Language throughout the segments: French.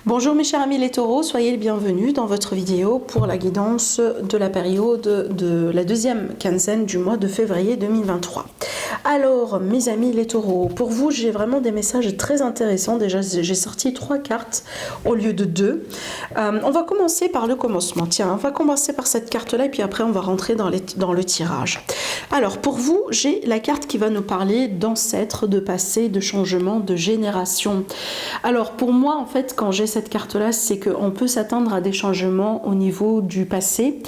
Bonjour mes chers amis les taureaux, soyez les bienvenus dans votre vidéo pour la guidance de la période de la deuxième quinzaine du mois de février 2023. Alors mes amis les taureaux, pour vous j'ai vraiment des messages très intéressants. Déjà j'ai sorti 3 cartes au lieu de 2. On va commencer par le commencement. Tiens, on va commencer par cette carte là et puis après on va rentrer dans le tirage. Alors pour vous j'ai la carte qui va nous parler d'ancêtres, de passé, de changement, de génération. Alors pour moi en fait quand j'ai cette carte là, c'est qu'on peut s'attendre à des changements au niveau du passé.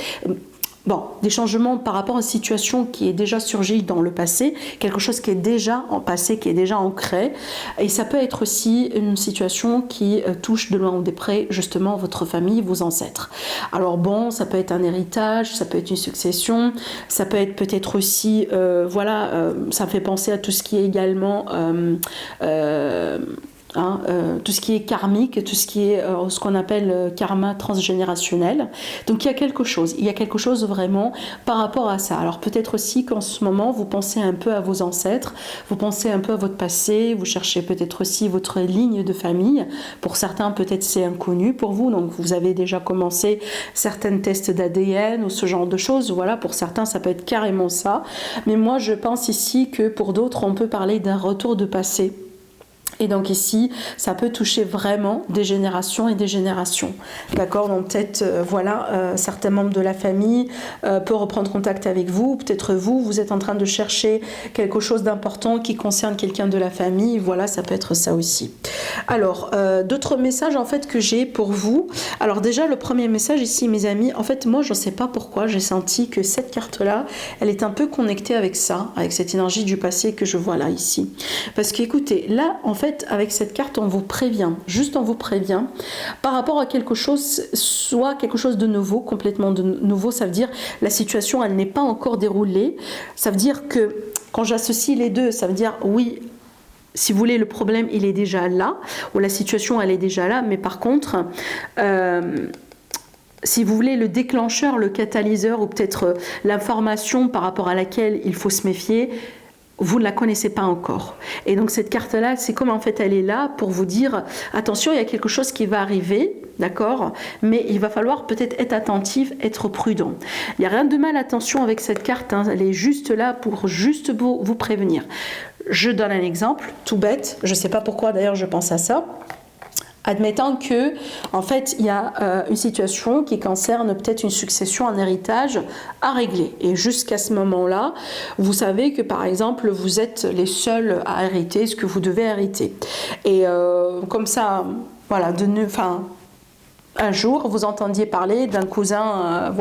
Bon, des changements par rapport à une situation qui est déjà surgie dans le passé, quelque chose qui est déjà en passé, qui est déjà ancré. Et ça peut être aussi une situation qui touche de loin ou de près justement votre famille, vos ancêtres. Alors bon, ça peut être un héritage, ça peut être une succession, ça peut être peut-être aussi, ça me fait penser à tout ce qui est également... tout ce qui est karmique, tout ce qui est ce qu'on appelle karma transgénérationnel. Donc il y a quelque chose vraiment par rapport à ça. Alors peut-être aussi qu'en ce moment vous pensez un peu à vos ancêtres, vous pensez un peu à votre passé, vous cherchez peut-être aussi votre ligne de famille. Pour certains peut-être c'est inconnu pour vous, donc vous avez déjà commencé certains tests d'ADN ou ce genre de choses. Voilà, pour certains ça peut être carrément ça. Mais moi je pense ici que pour d'autres on peut parler d'un retour de passé. Et donc ici, ça peut toucher vraiment des générations et des générations. D'accord? Donc peut-être, certains membres de la famille peuvent reprendre contact avec vous. Peut-être vous êtes en train de chercher quelque chose d'important qui concerne quelqu'un de la famille. Voilà, ça peut être ça aussi. Alors, d'autres messages en fait que j'ai pour vous. Alors déjà, le premier message ici, mes amis, en fait, moi, je ne sais pas pourquoi, j'ai senti que cette carte-là, elle est un peu connectée avec ça, avec cette énergie du passé que je vois là, ici. Parce qu'écoutez, là, en fait, avec cette carte, on vous prévient, par rapport à quelque chose, soit quelque chose de nouveau, complètement de nouveau, ça veut dire la situation, elle n'est pas encore déroulée, ça veut dire que quand j'associe les deux, ça veut dire oui, si vous voulez, le problème, il est déjà là, ou la situation, elle est déjà là, mais par contre, si vous voulez, le déclencheur, le catalyseur, ou peut-être l'information par rapport à laquelle il faut se méfier, vous ne la connaissez pas encore. Et donc cette carte-là, c'est comme en fait elle est là pour vous dire, attention, il y a quelque chose qui va arriver, d'accord, mais il va falloir peut-être être attentif, être prudent. Il n'y a rien de mal, attention avec cette carte, hein, elle est juste là pour juste vous prévenir. Je donne un exemple, tout bête, je ne sais pas pourquoi d'ailleurs je pense à ça. Admettant que, en fait, il y a une situation qui concerne peut-être une succession, un héritage à régler. Et jusqu'à ce moment-là, vous savez que, par exemple, vous êtes les seuls à hériter ce que vous devez hériter. Et comme ça, voilà, un jour, vous entendiez parler d'un cousin,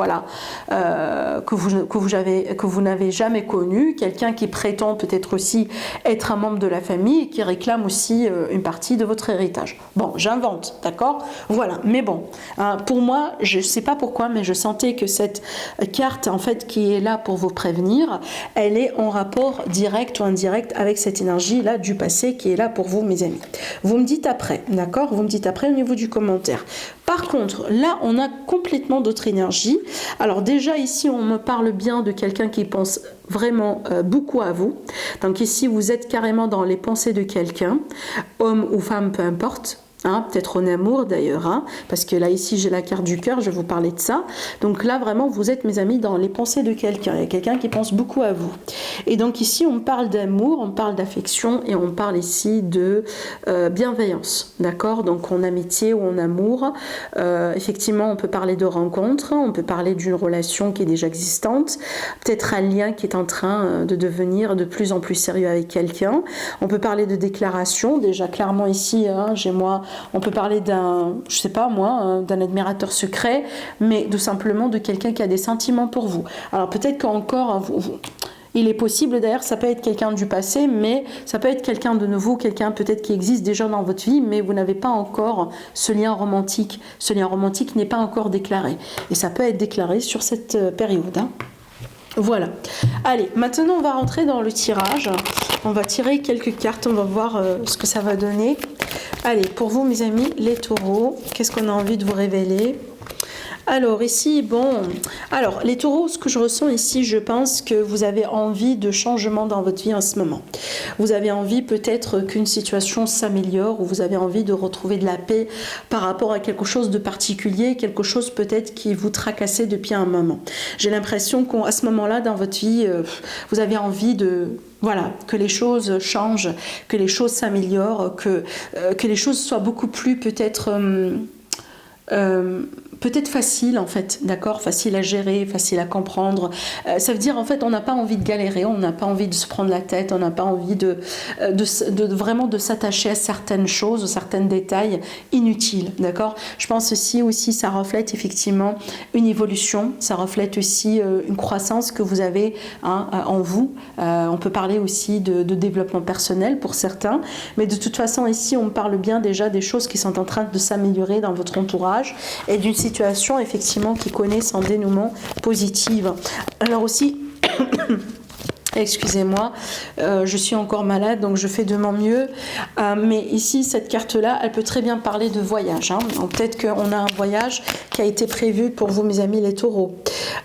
que vous n'avez jamais connu, quelqu'un qui prétend peut-être aussi être un membre de la famille et qui réclame aussi une partie de votre héritage. Bon, j'invente, d'accord? Voilà, mais bon, pour moi, je ne sais pas pourquoi, mais je sentais que cette carte, en fait, qui est là pour vous prévenir, elle est en rapport direct ou indirect avec cette énergie-là du passé qui est là pour vous, mes amis. Vous me dites après, d'accord? Vous me dites après au niveau du commentaire. Par contre, là, on a complètement d'autres énergies. Alors déjà, ici, on me parle bien de quelqu'un qui pense vraiment beaucoup à vous. Donc ici, vous êtes carrément dans les pensées de quelqu'un, homme ou femme, peu importe. Peut-être en amour d'ailleurs, parce que là ici j'ai la carte du cœur, je vais vous parler de ça. Donc là vraiment vous êtes, mes amis, dans les pensées de quelqu'un. Il y a quelqu'un qui pense beaucoup à vous. Et donc ici on parle d'amour, on parle d'affection et on parle ici de bienveillance, d'accord? Donc en amitié ou en amour, effectivement on peut parler de rencontre, on peut parler d'une relation qui est déjà existante, peut-être un lien qui est en train de devenir de plus en plus sérieux avec quelqu'un. On peut parler de déclaration, déjà clairement ici, on peut parler d'un admirateur secret, mais tout simplement de quelqu'un qui a des sentiments pour vous. Alors peut-être qu'encore, il est possible d'ailleurs, ça peut être quelqu'un du passé, mais ça peut être quelqu'un de nouveau, quelqu'un peut-être qui existe déjà dans votre vie, mais vous n'avez pas encore ce lien romantique. Ce lien romantique n'est pas encore déclaré. Et ça peut être déclaré sur cette période. Voilà. Allez, maintenant on va rentrer dans le tirage. On va tirer quelques cartes, on va voir ce que ça va donner. Allez, pour vous mes amis, les taureaux, qu'est-ce qu'on a envie de vous révéler? Alors ici, bon, alors les taureaux, ce que je ressens ici, je pense que vous avez envie de changement dans votre vie en ce moment. Vous avez envie peut-être qu'une situation s'améliore ou vous avez envie de retrouver de la paix par rapport à quelque chose de particulier, quelque chose peut-être qui vous tracassait depuis un moment. J'ai l'impression qu'à ce moment-là, dans votre vie, vous avez envie de... Voilà, que les choses changent, que les choses s'améliorent, que les choses soient beaucoup plus peut-être... peut-être facile en fait, d'accord, facile à gérer, facile à comprendre. Ça veut dire en fait on n'a pas envie de galérer, on n'a pas envie de se prendre la tête, on n'a pas envie de vraiment de s'attacher à certaines choses, à certains détails inutiles, d'accord. Je pense aussi ça reflète effectivement une évolution, ça reflète aussi une croissance que vous avez en vous. On peut parler aussi de développement personnel pour certains, mais de toute façon ici on parle bien déjà des choses qui sont en train de s'améliorer dans votre entourage et d'une situation effectivement qui connaît son dénouement positif. Alors aussi excusez-moi, je suis encore malade, donc je fais de mon mieux. Mais ici, cette carte-là, elle peut très bien parler de voyage. Donc peut-être qu'on a un voyage qui a été prévu pour vous, mes amis les taureaux.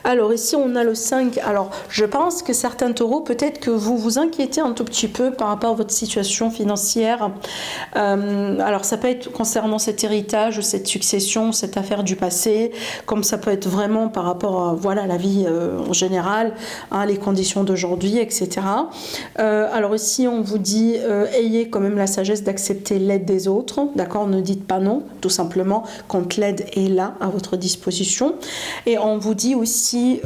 Alors ici, on a le 5. Alors, je pense que certains taureaux, peut-être que vous vous inquiétez un tout petit peu par rapport à votre situation financière. Alors, ça peut être concernant cet héritage, cette succession, cette affaire du passé, comme ça peut être vraiment par rapport à voilà, la vie en général, les conditions d'aujourd'hui, etc. Alors ici, on vous dit ayez quand même la sagesse d'accepter l'aide des autres, d'accord, ne dites pas non, tout simplement, quand l'aide est là à votre disposition. Et on vous dit aussi,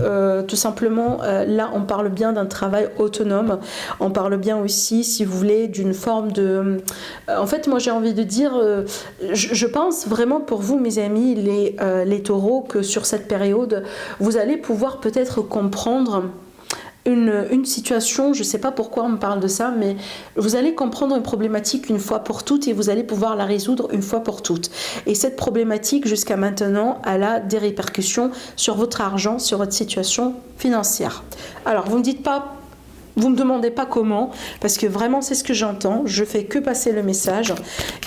tout simplement, là, on parle bien d'un travail autonome, on parle bien aussi, si vous voulez, d'une forme de... en fait, moi, j'ai envie de dire, je pense vraiment pour vous, mes amis, les taureaux, que sur cette période, vous allez pouvoir peut-être comprendre une situation, je ne sais pas pourquoi on me parle de ça, mais vous allez comprendre une problématique une fois pour toutes et vous allez pouvoir la résoudre une fois pour toutes. Et cette problématique, jusqu'à maintenant, elle a des répercussions sur votre argent, sur votre situation financière. Alors, vous ne me dites pas... Vous ne me demandez pas comment, parce que vraiment c'est ce que j'entends, je fais que passer le message.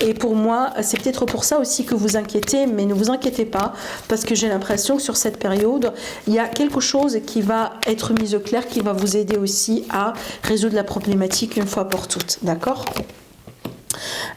Et pour moi, c'est peut-être pour ça aussi que vous inquiétez, mais ne vous inquiétez pas, parce que j'ai l'impression que sur cette période, il y a quelque chose qui va être mis au clair, qui va vous aider aussi à résoudre la problématique une fois pour toutes, d'accord ?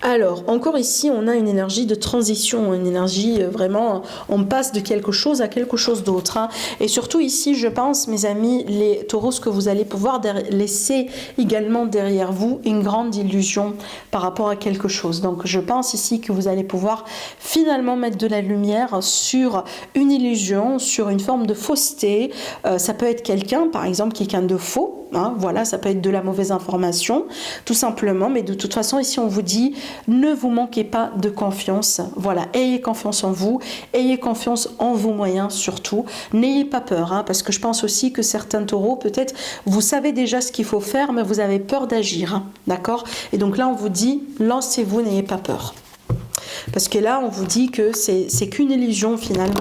Alors, encore ici, on a une énergie de transition, une énergie vraiment, on passe de quelque chose à quelque chose d'autre. Et surtout ici, je pense, mes amis, les taureaux, que vous allez pouvoir laisser également derrière vous une grande illusion par rapport à quelque chose. Donc, je pense ici que vous allez pouvoir finalement mettre de la lumière sur une illusion, sur une forme de fausseté. Ça peut être quelqu'un, par exemple, quelqu'un de faux. Voilà, ça peut être de la mauvaise information, tout simplement. Mais de toute façon, ici, on vous dit, ne vous manquez pas de confiance. Voilà, ayez confiance en vous, ayez confiance en vos moyens surtout. N'ayez pas peur, parce que je pense aussi que certains taureaux, peut-être, vous savez déjà ce qu'il faut faire, mais vous avez peur d'agir, d'accord ? Et donc là, on vous dit, lancez-vous, n'ayez pas peur. Parce que là, on vous dit que c'est qu'une illusion finalement.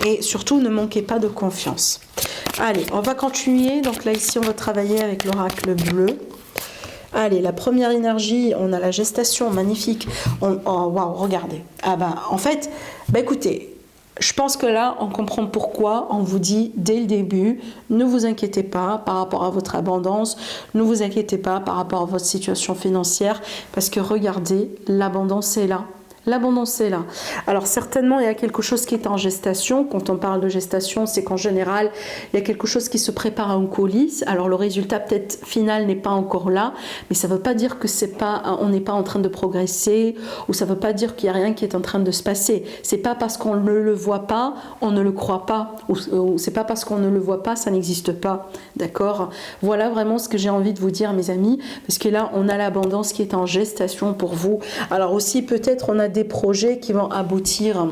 Et surtout, ne manquez pas de confiance. Allez, on va continuer. Donc là, ici, on va travailler avec l'oracle bleu. Allez, la première énergie, on a la gestation, magnifique. Waouh, regardez. En fait, écoutez, je pense que là, on comprend pourquoi on vous dit dès le début, ne vous inquiétez pas par rapport à votre abondance, ne vous inquiétez pas par rapport à votre situation financière, parce que regardez, l'abondance est là. L'abondance est là. Alors certainement, il y a quelque chose qui est en gestation. Quand on parle de gestation, c'est qu'en général, il y a quelque chose qui se prépare en coulisses. Alors le résultat peut-être final n'est pas encore là, mais ça ne veut pas dire que on n'est pas en train de progresser, ou ça ne veut pas dire qu'il n'y a rien qui est en train de se passer. C'est pas parce qu'on ne le voit pas, on ne le croit pas, ou c'est pas parce qu'on ne le voit pas, ça n'existe pas. D'accord ? Voilà vraiment ce que j'ai envie de vous dire, mes amis, parce que là, on a l'abondance qui est en gestation pour vous. Alors aussi, peut-être on a des projets qui vont aboutir,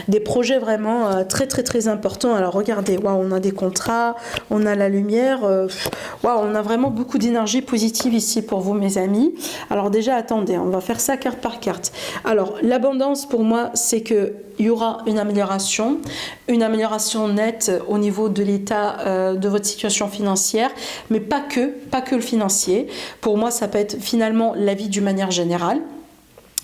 des projets vraiment très très très importants. Alors regardez, on a des contrats, on a la lumière, on a vraiment beaucoup d'énergie positive ici pour vous, mes amis. Alors déjà, attendez, on va faire ça carte par carte. Alors l'abondance pour moi, c'est que il y aura une amélioration nette au niveau de l'état de votre situation financière, mais pas que le financier. Pour moi, ça peut être finalement la vie d'une manière générale.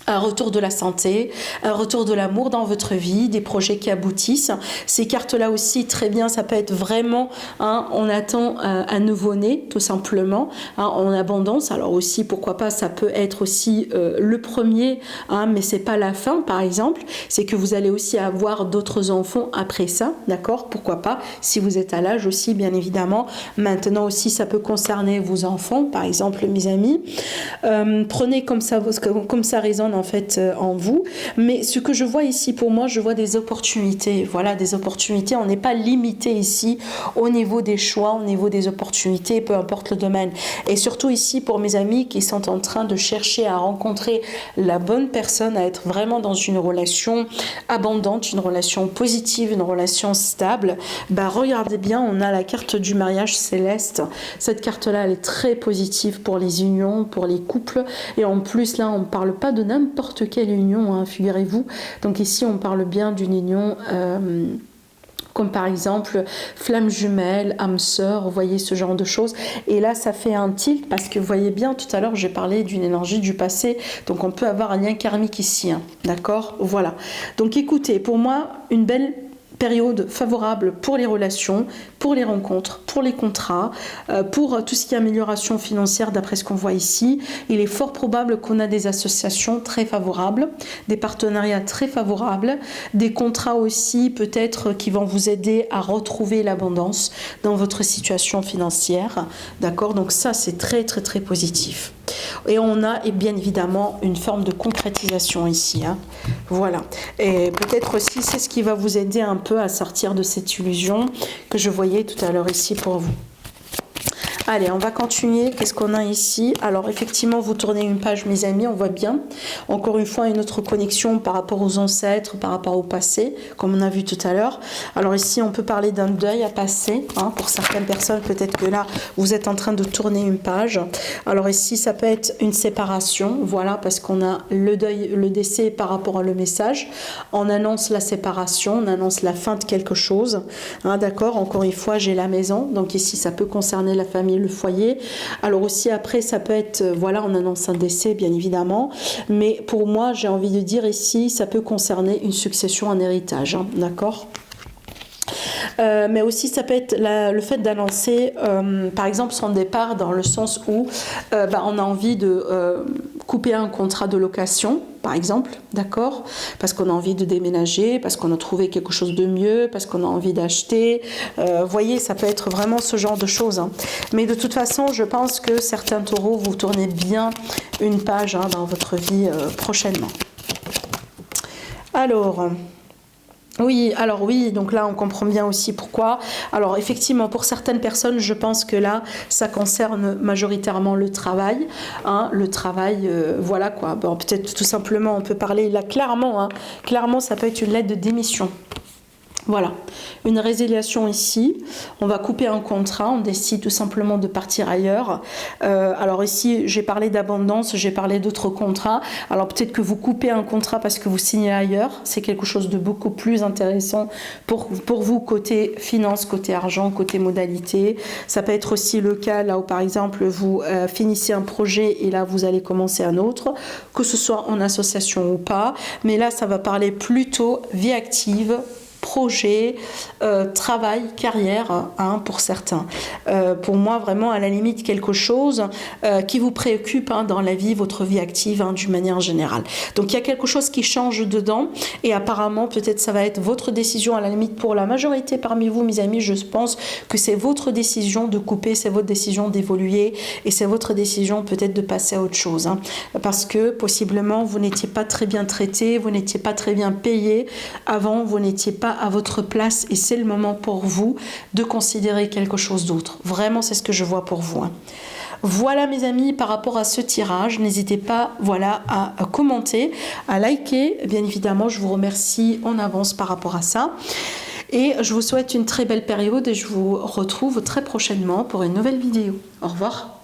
un retour de la santé, un retour de l'amour dans votre vie, des projets qui aboutissent. Ces cartes-là aussi, très bien, ça peut être vraiment, on attend un nouveau-né, tout simplement, en abondance. Alors aussi, pourquoi pas, ça peut être aussi le premier, mais c'est pas la fin, par exemple. C'est que vous allez aussi avoir d'autres enfants après ça, d'accord? Pourquoi pas, si vous êtes à l'âge aussi, bien évidemment. Maintenant aussi, ça peut concerner vos enfants, par exemple, mes amis. Prenez comme ça résonne en fait en vous, mais ce que je vois ici pour moi, je vois des opportunités, voilà, des opportunités. On n'est pas limité ici au niveau des choix, au niveau des opportunités, peu importe le domaine. Et surtout ici pour mes amis qui sont en train de chercher à rencontrer la bonne personne, à être vraiment dans une relation abondante, une relation positive, une relation stable. Regardez bien, on a la carte du mariage céleste. Cette carte-là, elle est très positive pour les unions, pour les couples, et en plus là, on ne parle pas de n'importe quelle union, figurez-vous. Donc ici, on parle bien d'une union comme par exemple flamme jumelle, âme sœur, vous voyez ce genre de choses. Et là, ça fait un tilt parce que vous voyez bien, tout à l'heure, j'ai parlé d'une énergie du passé. Donc on peut avoir un lien karmique ici, d'accord? Voilà. Donc écoutez, pour moi, une belle période favorable pour les relations, pour les rencontres, pour les contrats, pour tout ce qui est amélioration financière d'après ce qu'on voit ici. Il est fort probable qu'on a des associations très favorables, des partenariats très favorables, des contrats aussi peut-être qui vont vous aider à retrouver l'abondance dans votre situation financière. D'accord? Donc ça, c'est très très très positif. Et on a et bien évidemment une forme de concrétisation ici. Voilà. Et peut-être aussi c'est ce qui va vous aider un peu à sortir de cette illusion que je voyais tout à l'heure ici pour vous. Allez, on va continuer. Qu'est-ce qu'on a ici? Alors, effectivement, vous tournez une page, mes amis, on voit bien. Encore une fois, une autre connexion par rapport aux ancêtres, par rapport au passé, comme on a vu tout à l'heure. Alors ici, on peut parler d'un deuil à passer. Pour certaines personnes, peut-être que là, vous êtes en train de tourner une page. Alors ici, ça peut être une séparation. Voilà, parce qu'on a le deuil, le décès par rapport à le message. On annonce la séparation, on annonce la fin de quelque chose. D'accord? Encore une fois, j'ai la maison. Donc ici, ça peut concerner la famille, le foyer. Alors aussi après ça peut être, voilà, on annonce un décès bien évidemment, mais pour moi j'ai envie de dire ici ça peut concerner une succession, un héritage, d'accord? Mais aussi ça peut être le fait d'annoncer par exemple son départ dans le sens où on a envie de couper un contrat de location par exemple, d'accord, parce qu'on a envie de déménager, parce qu'on a trouvé quelque chose de mieux, parce qu'on a envie d'acheter, vous voyez, ça peut être vraiment ce genre de choses, mais de toute façon je pense que certains taureaux, vous tournez bien une page dans votre vie prochainement. Alors oui, donc là on comprend bien aussi pourquoi. Alors effectivement, pour certaines personnes, je pense que là, ça concerne majoritairement le travail. Voilà quoi. Bon, peut-être tout simplement, on peut parler là clairement, clairement ça peut être une lettre de démission. Voilà, une résiliation ici, on va couper un contrat, on décide tout simplement de partir ailleurs. Alors ici, j'ai parlé d'abondance, j'ai parlé d'autres contrats. Alors peut-être que vous coupez un contrat parce que vous signez ailleurs, c'est quelque chose de beaucoup plus intéressant pour vous côté finance, côté argent, côté modalité. Ça peut être aussi le cas là où par exemple vous finissez un projet et là vous allez commencer un autre, que ce soit en association ou pas. Mais là, ça va parler plutôt vie active, projet, travail, carrière, pour certains. Pour moi, vraiment, à la limite, quelque chose qui vous préoccupe dans la vie, votre vie active, d'une manière générale. Donc, il y a quelque chose qui change dedans et apparemment, peut-être ça va être votre décision, à la limite, pour la majorité parmi vous, mes amis, je pense que c'est votre décision de couper, c'est votre décision d'évoluer et c'est votre décision peut-être de passer à autre chose. Parce que, possiblement, vous n'étiez pas très bien traité, vous n'étiez pas très bien payé avant, vous n'étiez pas à votre place et c'est le moment pour vous de considérer quelque chose d'autre. Vraiment, c'est ce que je vois pour vous. Voilà mes amis, par rapport à ce tirage, n'hésitez pas à commenter, à liker. Bien évidemment, je vous remercie en avance par rapport à ça. Et je vous souhaite une très belle période et je vous retrouve très prochainement pour une nouvelle vidéo. Au revoir.